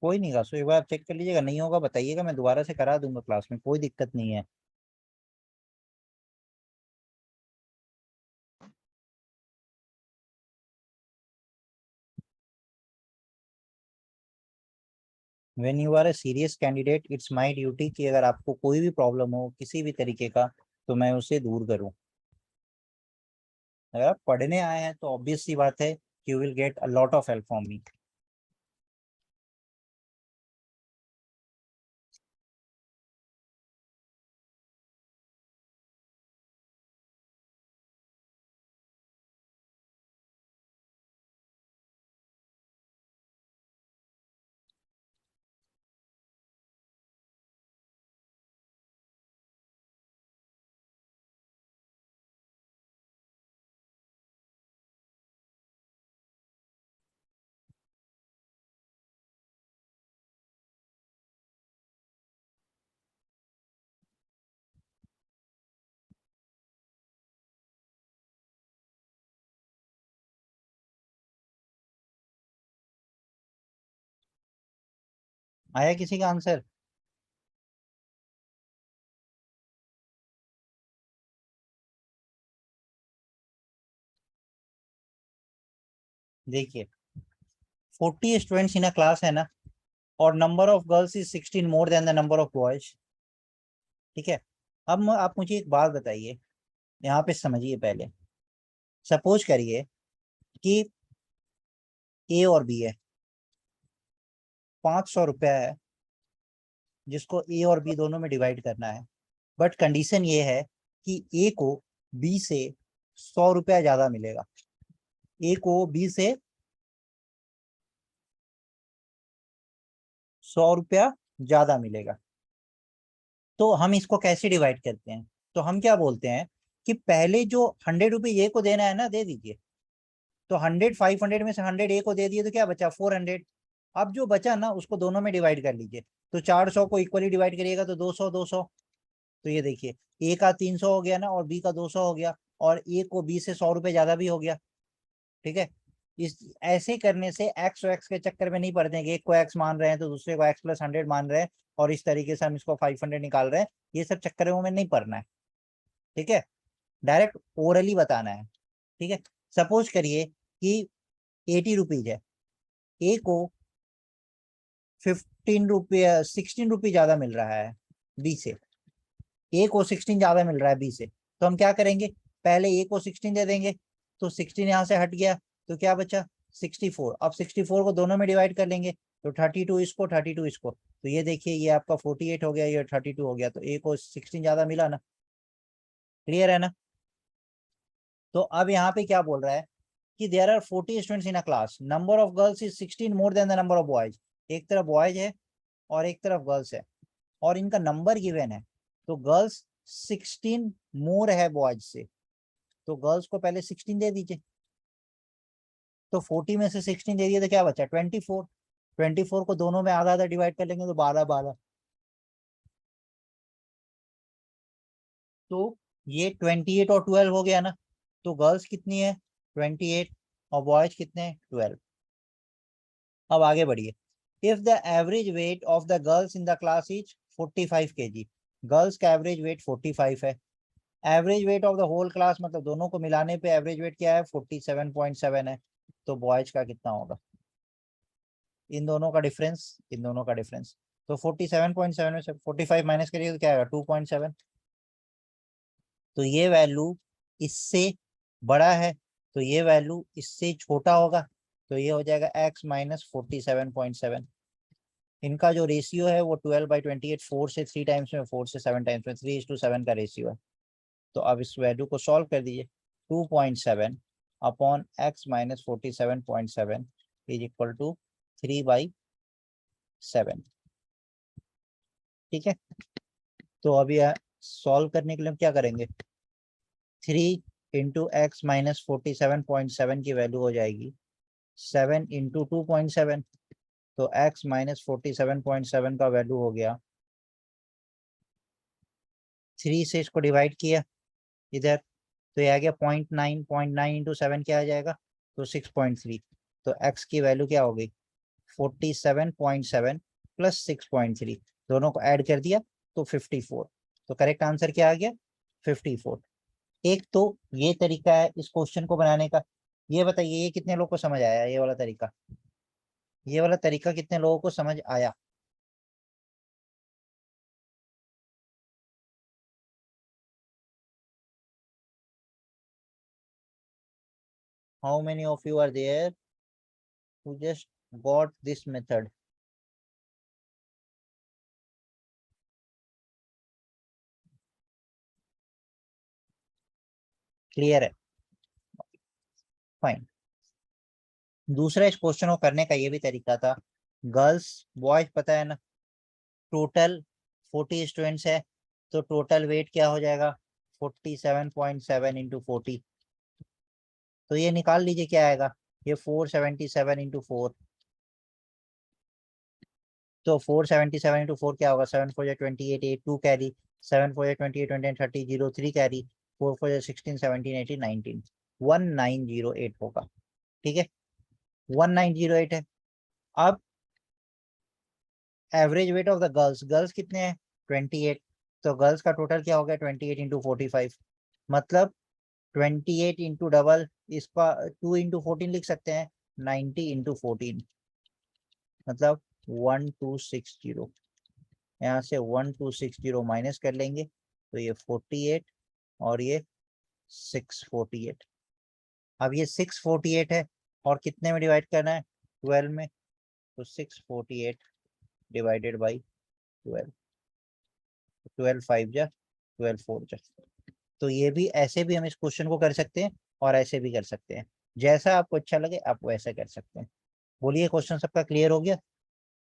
कोई नहीं गासो, एक बार आप चेक कर लीजिएगा, नहीं होगा बताइएगा, मैं दोबारा से करा दूंगा क्लास में, कोई दिक्कत नहीं है। When you are a serious candidate it's my duty कि अगर आपको कोई भी प्रॉब्लम हो किसी भी तरीके का तो मैं उसे दूर करूं। अगर आप पढ़ने आए हैं तो ऑब्वियस सी बात है you will get a lot of help from me. आया किसी का आंसर? देखिए 40 स्टूडेंट्स इन अ क्लास है ना, और number of girls is 16 more than the number of boys. ठीक है। अब आप मुझे एक बात बताइए, यहाँ पे समझिए पहले। सपोज करिए कि ए और बी है, 500 रुपया है जिसको ए और बी दोनों में डिवाइड करना है। बट कंडीशन ये है कि ए को बी से 100 रुपया ज्यादा मिलेगा। ए को बी से 100 रुपया ज्यादा मिलेगा। तो हम इसको कैसे डिवाइड करते हैं? तो हम क्या बोलते हैं कि पहले जो 100 रुपये ए को देना है ना, दे दीजिए। तो 100 500 में से 100 ए को दे दिए तो क्या बचा? 400। अब जो बचा ना उसको दोनों में डिवाइड कर लीजिए। तो 400 को इक्वली डिवाइड करिएगा तो 200 200। तो ये देखिए ए का 300 हो गया ना, और बी का 200 हो गया, और ए को बी से 100 रुपये ज्यादा भी हो गया। ठीक है। इस ऐसे करने से एक्स और एक्स के चक्कर में नहीं पड़ते हैं कि एक को एक्स मान रहे हैं तो दूसरे को एक्स प्लस 100 मान रहे हैं, और इस तरीके से हम इसको 500 निकाल रहे हैं। ये सब चक्करों में नहीं पड़ना है। ठीक है। डायरेक्ट ओरली बताना है। ठीक है। सपोज करिए कि 80 रुपीज है, ए को 15 रुपये 16 रुपये ज्यादा मिल रहा है बी से। ए को 16 ज्यादा मिल रहा है बी से, तो हम क्या करेंगे? पहले ए को 16 दे देंगे, तो 16 यहाँ से हट गया, तो क्या बचा? 64। अब 64 को दोनों में डिवाइड कर लेंगे, तो 32 इसको 32 इसको, तो ये देखिए ये आपका 48 हो गया, ये 32 हो गया, तो ए को 16 ज्यादा मिला ना। क्लियर है ना? तो अब यहाँ पे क्या बोल रहा है कि there are 40 students in a class, number of girls is 16 more than the number of boys. एक तरफ बॉयज है और एक तरफ गर्ल्स है, और इनका नंबर गिवन है। तो गर्ल्स 16 मोर है बॉयज से, तो गर्ल्स को पहले 16 दे दीजिए। तो 40 में से 16 दे दिए तो क्या बचा? 24। 24 को दोनों में आधा आधा डिवाइड कर लेंगे तो 12 12। तो ये 28 और 12 हो गया ना। तो गर्ल्स कितनी है? 28, और बॉयज कितने हैं? 12। अब आगे बढ़िए। If the average weight of the girls in the class is 45 kg, girls का एवरेज वेट 45 है। Average weight of the whole class मतलब दोनों को मिलाने पे एवरेज वेट क्या है? 47.7 है। तो बॉयज का कितना होगा? इन दोनों का डिफरेंस, इन दोनों का डिफरेंस। तो 47.7 में से 45 माइनस करिए तो क्या आएगा? 2.7। तो ये वैल्यू इससे बड़ा है, तो ये वैल्यू इससे छोटा होगा, तो ये हो जाएगा x-47.7। इनका जो रेशियो है वो 12/28, 4 से 3 टाइम्स में, 4 से 7 टाइम्स में, 3:7 का रेशियो है। तो अब इस वैल्यू को सॉल्व कर दीजिए। 2.7 upon x-47.7 is equal to 3/7। ठीक है। तो अभी सॉल्व करने के लिए हम क्या करेंगे? 3 × x-47.7 की वैल्यू हो जाएगी 7 × 2.7। तो x-47.7 का वैल्यू हो गया 3 से इसको डिवाइड किया इधर, तो ये आ गया 0.9। 0.9 × 7 क्या आ जाएगा? तो 6.3। तो x की वैल्यू क्या हो गई? 47.7 प्लस 6.3 दोनों को ऐड कर दिया तो 54। तो करेक्ट आंसर क्या आ गया? 54। एक तो ये तरीका है इस क्वेश्चन को बनाने का। ये बताइए ये कितने लोगों को समझ आया? ये वाला तरीका, ये वाला तरीका कितने लोगों को समझ आया? How many of you are there who just got this method? Clear है? फाइन। दूसरा इस क्वेश्चन को करने का ये भी तरीका था, गर्ल्स बॉयज पता है ना, टोटल 40 स्टूडेंट्स है, तो टोटल वेट क्या हो जाएगा? 47.7 इंटू 40। तो ये निकाल लीजिए क्या आएगा, ये 477 इंटू 4। तो 477 इंटू 4 क्या होगा? 7 4 28, 8 2 कैरी, 7 4 28 20 30 0 3 कैरी, 4 4 16 17 18 19, 1908 होगा। ठीक है, 1908 है। अब average weight of the girls, girls कितने हैं? 28। तो गर्ल्स का टोटल क्या हो गया? 28 इंटू 45, मतलब 28 इंटू डबल, इसका 2 इंटू 14 लिख सकते हैं, 90 इंटू 14, मतलब 1260। यहाँ से 1260 माइनस कर लेंगे तो ये 48 और ये 648। अब ये 648 है और कितने में डिवाइड करना है? 12 में। तो 648 डिवाइडेड बाई 12, 12 5 जा 12 4 जा। तो ये भी ऐसे भी हम इस क्वेश्चन को कर सकते हैं और ऐसे भी कर सकते हैं, जैसा आपको अच्छा लगे आप वैसा कर सकते हैं। बोलिए क्वेश्चन सबका क्लियर हो गया?